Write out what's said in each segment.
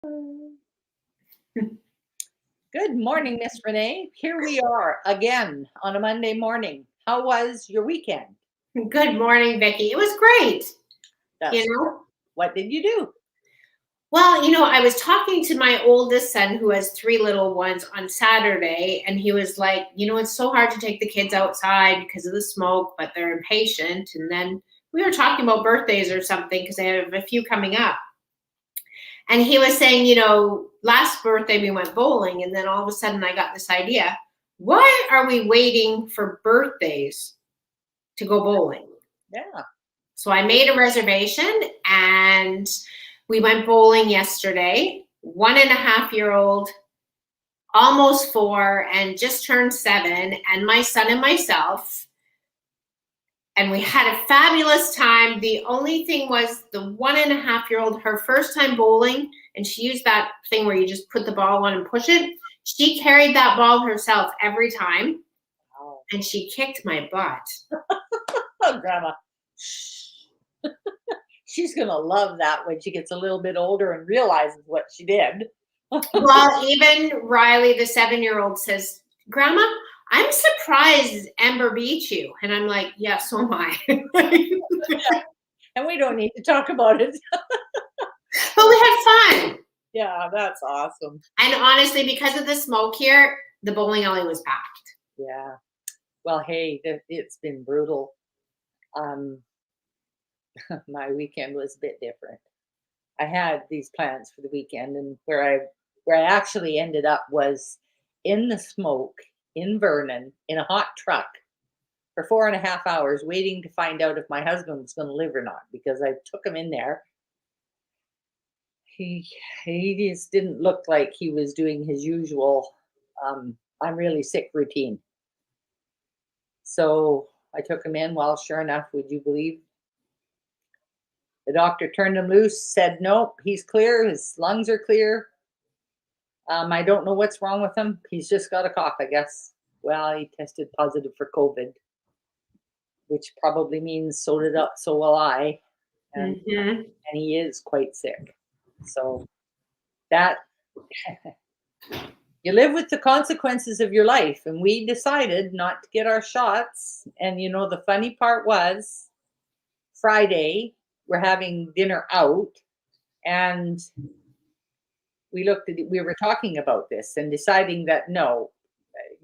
Good morning, Miss Renee. Here we are again on a Monday morning. How was your weekend? Good morning, Vicki. It was great. That's what did you do? Well, I was talking to my oldest son who has 3 little ones on Saturday, and he was like, it's so hard to take the kids outside because of the smoke, but they're impatient. And then we were talking about birthdays or something because I have a few coming up. And he was saying, last birthday we went bowling, and then all of a sudden I got this idea. Why are we waiting for birthdays to go bowling? Yeah. So I made a reservation and we went bowling yesterday. 1.5-year-old, almost 4, and just turned 7, and my son and myself. And we had a fabulous time. The only thing was the 1.5-year-old, her first time bowling, and she used that thing where you just put the ball on and push it. She carried that ball herself every time. Wow. And she kicked my butt. Oh, Grandma. She's going to love that when she gets a little bit older and realizes what she did. Well, even Riley, the 7-year-old, says, Grandma, I'm surprised Amber beat you. And I'm like, yeah, so am I. And we don't need to talk about it. But we had fun. Yeah, that's awesome. And honestly, because of the smoke here, the bowling alley was packed. Yeah. Well, hey, it's been brutal. My weekend was a bit different. I had these plans for the weekend, and where I actually ended up was in the smoke in Vernon in a hot truck for 4.5 hours, waiting to find out if my husband was going to live or not, because I took him in there. He just didn't look like he was doing his usual I'm really sick routine. So I took him in. Well, sure enough, would you believe? The doctor turned him loose, said, nope, he's clear. His lungs are clear. I don't know what's wrong with him. He's just got a cough, I guess. Well, he tested positive for COVID, which probably means so will I. And he is quite sick. So that you live with the consequences of your life. And we decided not to get our shots. And the funny part was Friday, we're having dinner out, and we were talking about this and deciding that no,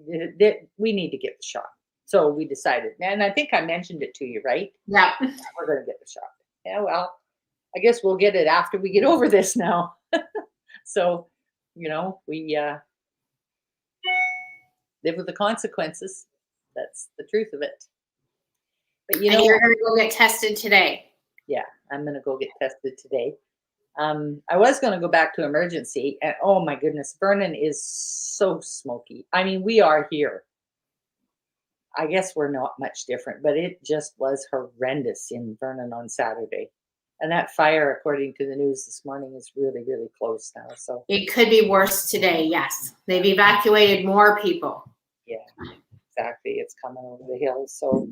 we need to get the shot. So we decided, and I think I mentioned it to you, right? Yeah. We're going to get the shot. Yeah, well, I guess we'll get it after we get over this now. So, we live with the consequences. That's the truth of it. But and you're going to go get tested today. Yeah, I'm going to go get tested today. I was going to go back to emergency, and oh my goodness, Vernon is so smoky. I mean, we are here. I guess we're not much different, but it just was horrendous in Vernon on Saturday. And that fire, according to the news this morning, is really, really close now. So it could be worse today. Yes, they've evacuated more people. Yeah, exactly. It's coming over the hills. So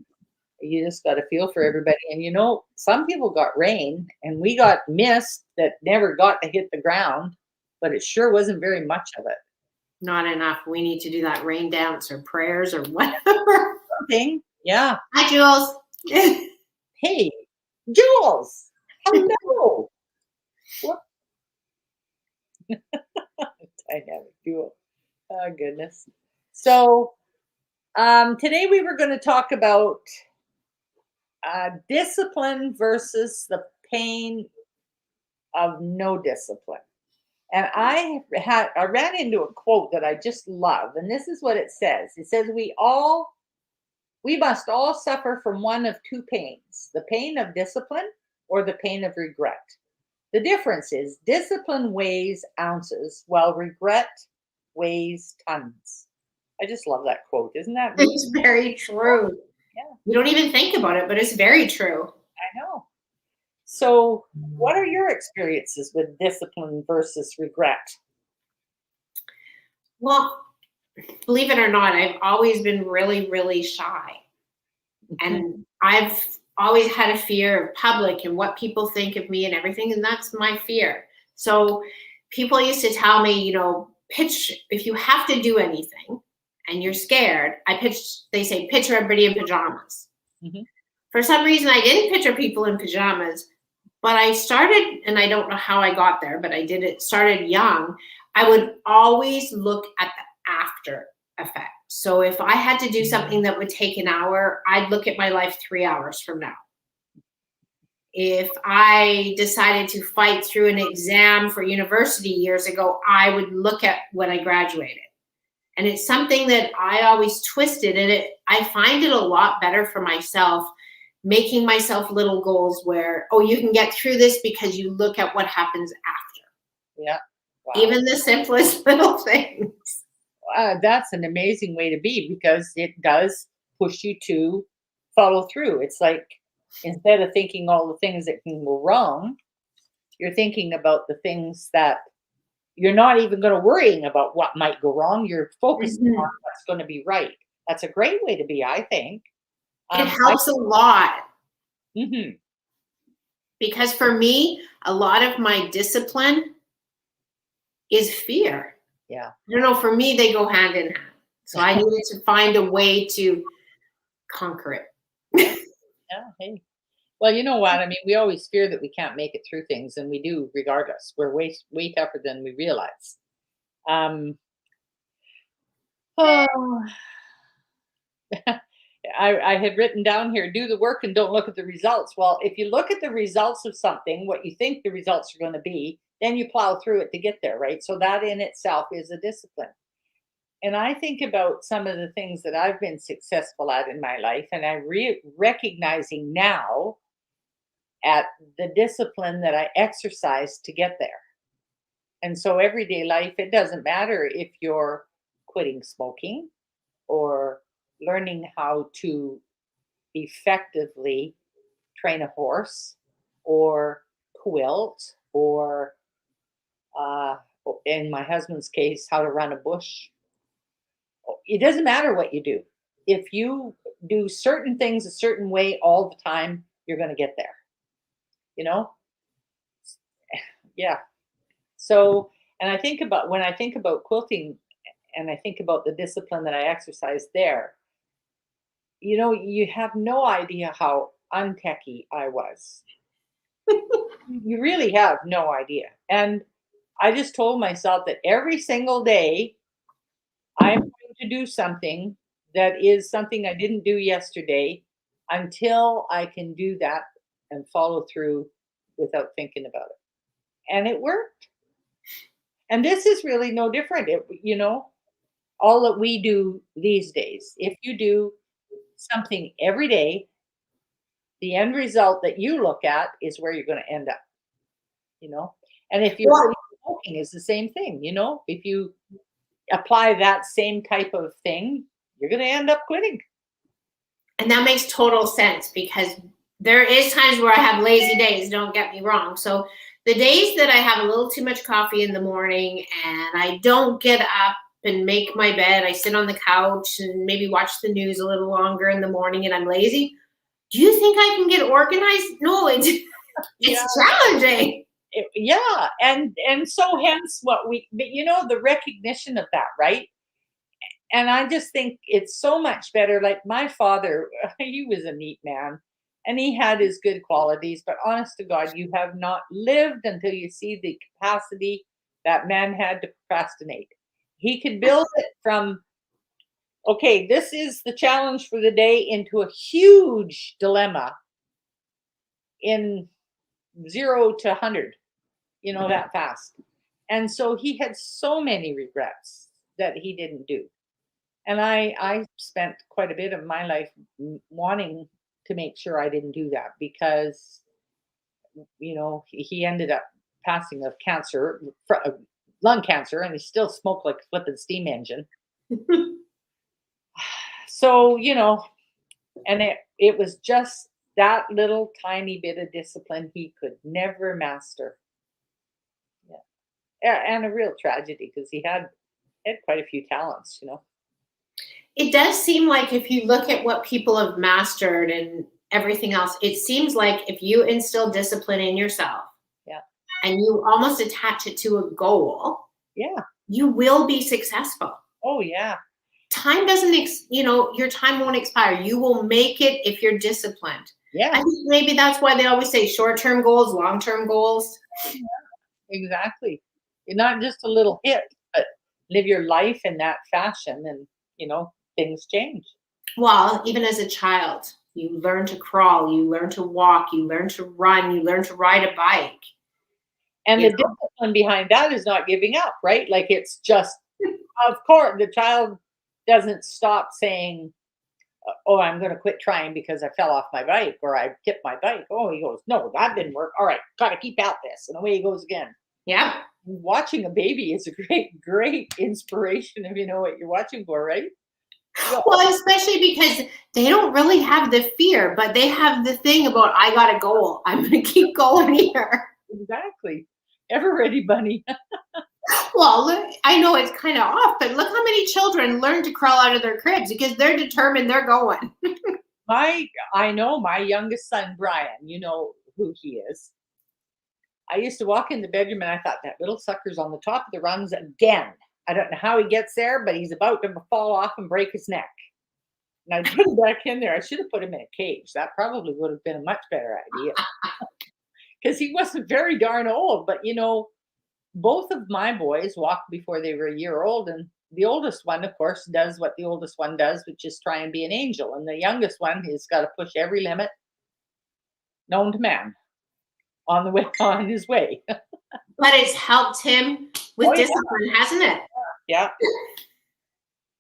you just got to feel for everybody. And some people got rain, and we got mist that never got to hit the ground, but it sure wasn't very much of it. Not enough. We need to do that rain dance or prayers or whatever. Something. Yeah. Hi, Jules. Hey, Jules. Hello. What? Dynamic duo. Oh, goodness. So today we were going to talk about discipline versus the pain of no discipline. And I ran into a quote that I just love, and this is what it says. It says, we must all suffer from one of two pains, the pain of discipline or the pain of regret. The difference is discipline weighs ounces while regret weighs tons. I just love that quote. Isn't that really? It's very true. Yeah. We don't even think about it, but it's very true. I know. So what are your experiences with discipline versus regret? Well, believe it or not, I've always been really, really shy. And I've always had a fear of public and what people think of me and everything. And that's my fear. So people used to tell me, pitch, if you have to do anything and you're scared, they say picture everybody in pajamas. Mm-hmm. For some reason, I didn't picture people in pajamas, but I started, and I don't know how I got there, but I did it, started young. I would always look at the after effect. So if I had to do something that would take an hour, I'd look at my life 3 hours from now. If I decided to fight through an exam for university years ago, I would look at when I graduated. And it's something that I always twisted, and I find it a lot better for myself, making myself little goals where, you can get through this because you look at what happens after. Yeah. Wow. Even the simplest little things. That's an amazing way to be, because it does push you to follow through. It's like, instead of thinking all the things that can go wrong, you're thinking about the things that you're not even going to worrying about what might go wrong. You're focusing on what's going to be right. That's a great way to be, I think. It helps a lot. Mm-hmm. Because for me, a lot of my discipline is fear. Yeah. I don't know, for me, they go hand in hand. So I needed to find a way to conquer it. Yeah. Hey. Well, you know what? I mean, we always fear that we can't make it through things, and we do regardless. We're way tougher than we realize. Oh, I had written down here, do the work and don't look at the results. Well, if you look at the results of something, what you think the results are going to be, then you plow through it to get there, right? So that in itself is a discipline. And I think about some of the things that I've been successful at in my life, and I'm recognizing now at the discipline that I exercise to get there. And so everyday life, it doesn't matter if you're quitting smoking or learning how to effectively train a horse or quilt, or in my husband's case, how to run a bush. It doesn't matter what you do. If you do certain things a certain way all the time, you're going to get there. Yeah. So, and when I think about quilting, and I think about the discipline that I exercise there, you have no idea how untechy I was. You really have no idea. And I just told myself that every single day I'm going to do something that is something I didn't do yesterday, until I can do that and follow through without thinking about it. And it worked. And this is really no different. All that we do these days, if you do something every day, the end result that you look at is where you're going to end up. And if you're smoking, is the same thing. If you apply that same type of thing, you're going to end up quitting. And that makes total sense, because there is times where I have lazy days, don't get me wrong. So the days that I have a little too much coffee in the morning and I don't get up and make my bed, I sit on the couch and maybe watch the news a little longer in the morning, and I'm lazy. Do you think I can get organized? No, it's challenging. Yeah. And so hence but the recognition of that, right? And I just think it's so much better. Like my father, he was a neat man and he had his good qualities, but honest to God, you have not lived until you see the capacity that man had to procrastinate. He could build it from, okay, this is the challenge for the day, into a huge dilemma in 0 to 100, that fast. And so he had so many regrets that he didn't do. And I spent quite a bit of my life wanting to make sure I didn't do that, because, he ended up passing of cancer, lung cancer, and he still smoked like a flippin' steam engine. So, and it was just that little tiny bit of discipline he could never master. Yeah. And a real tragedy, because he had quite a few talents, It does seem like, if you look at what people have mastered and everything else, it seems like if you instill discipline in yourself, and you almost attach it to a goal, Yeah. you will be successful. Oh, yeah. Time doesn't, your time won't expire. You will make it if you're disciplined. Yeah. I think maybe that's why they always say short-term goals, long-term goals. Yeah, exactly. You're not just a little hit, but live your life in that fashion and, things change. Well, even as a child, you learn to crawl, you learn to walk, you learn to run, you learn to ride a bike. And You the discipline behind that is not giving up, right? Like it's just, of course, the child doesn't stop saying, oh, I'm going to quit trying because I fell off my bike or I tipped my bike. Oh, he goes, no, that didn't work. All right, got to keep at this. And away he goes again. Yeah. Watching a baby is a great, great inspiration if you know what you're watching for, right? Well, especially because they don't really have the fear, but they have the thing about, I got a goal. I'm going to keep going here. Exactly. Ever ready, bunny? Well, look, I know it's kind of off, but look how many children learn to crawl out of their cribs because they're determined they're going. I know my youngest son, Brian, you know who he is. I used to walk in the bedroom and I thought, that little sucker's on the top of the rungs again. I don't know how he gets there, but he's about to fall off and break his neck. And I put him back in there. I should have put him in a cage. That probably would have been a much better idea. Because he wasn't very darn old. But, both of my boys walked before they were a year old. And the oldest one, of course, does what the oldest one does, which is try and be an angel. And the youngest one has got to push every limit known to man on his way. But it's helped him with discipline, hasn't it? Yeah.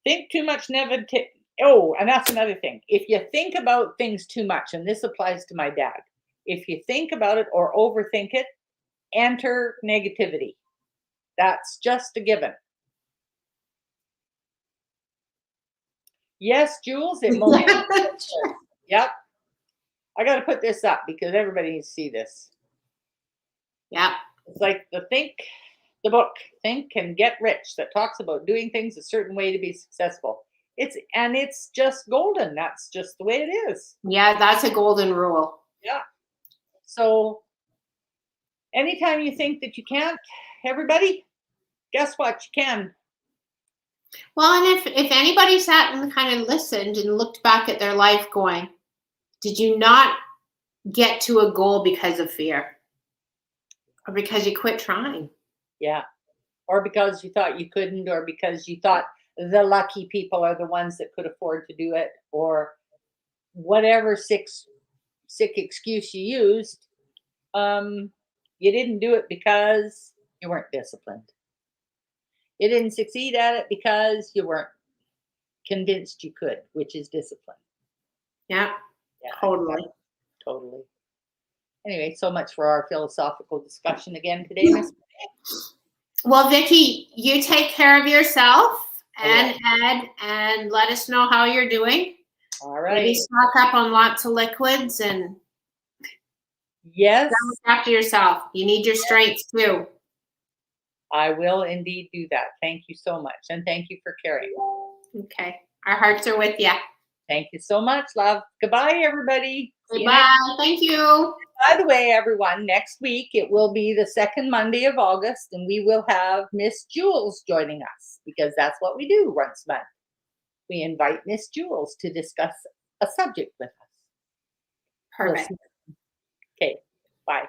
Think too much never. Oh, and that's another thing. If you think about things too much, and this applies to my dad, if you think about it or overthink it, enter negativity. That's just a given. Yes, Jules, it most. Yep. I got to put this up because everybody needs to see this. Yeah. It's like the book, Think and Get Rich, that talks about doing things a certain way to be successful. It's just golden. That's just the way it is. Yeah, that's a golden rule. Yeah. So anytime you think that you can't, everybody, guess what? You can. Well, and if anybody sat and kind of listened and looked back at their life going, did you not get to a goal because of fear? Or because you quit trying? Yeah. Or because you thought you couldn't, or because you thought the lucky people are the ones that could afford to do it, or whatever sick excuse you used. You didn't do it because you weren't disciplined. You didn't succeed at it because you weren't convinced you could, which is discipline. Yeah, totally. Yeah, totally. Anyway, so much for our philosophical discussion again today, Miss. Well, Vicki, you take care of yourself and Ed, and let us know how you're doing. All right. Maybe stock up on lots of liquids and yes, look after yourself. You need your strength too. I will indeed do that. Thank you so much, and thank you for caring. Okay, our hearts are with you. Thank you so much, love. Goodbye, everybody. Goodbye. Thank you. By the way, everyone, next week it will be the second Monday of August, and we will have Miss Jules joining us because that's what we do once a month. We invite Miss Jules to discuss a subject with us. Perfect. Okay, bye.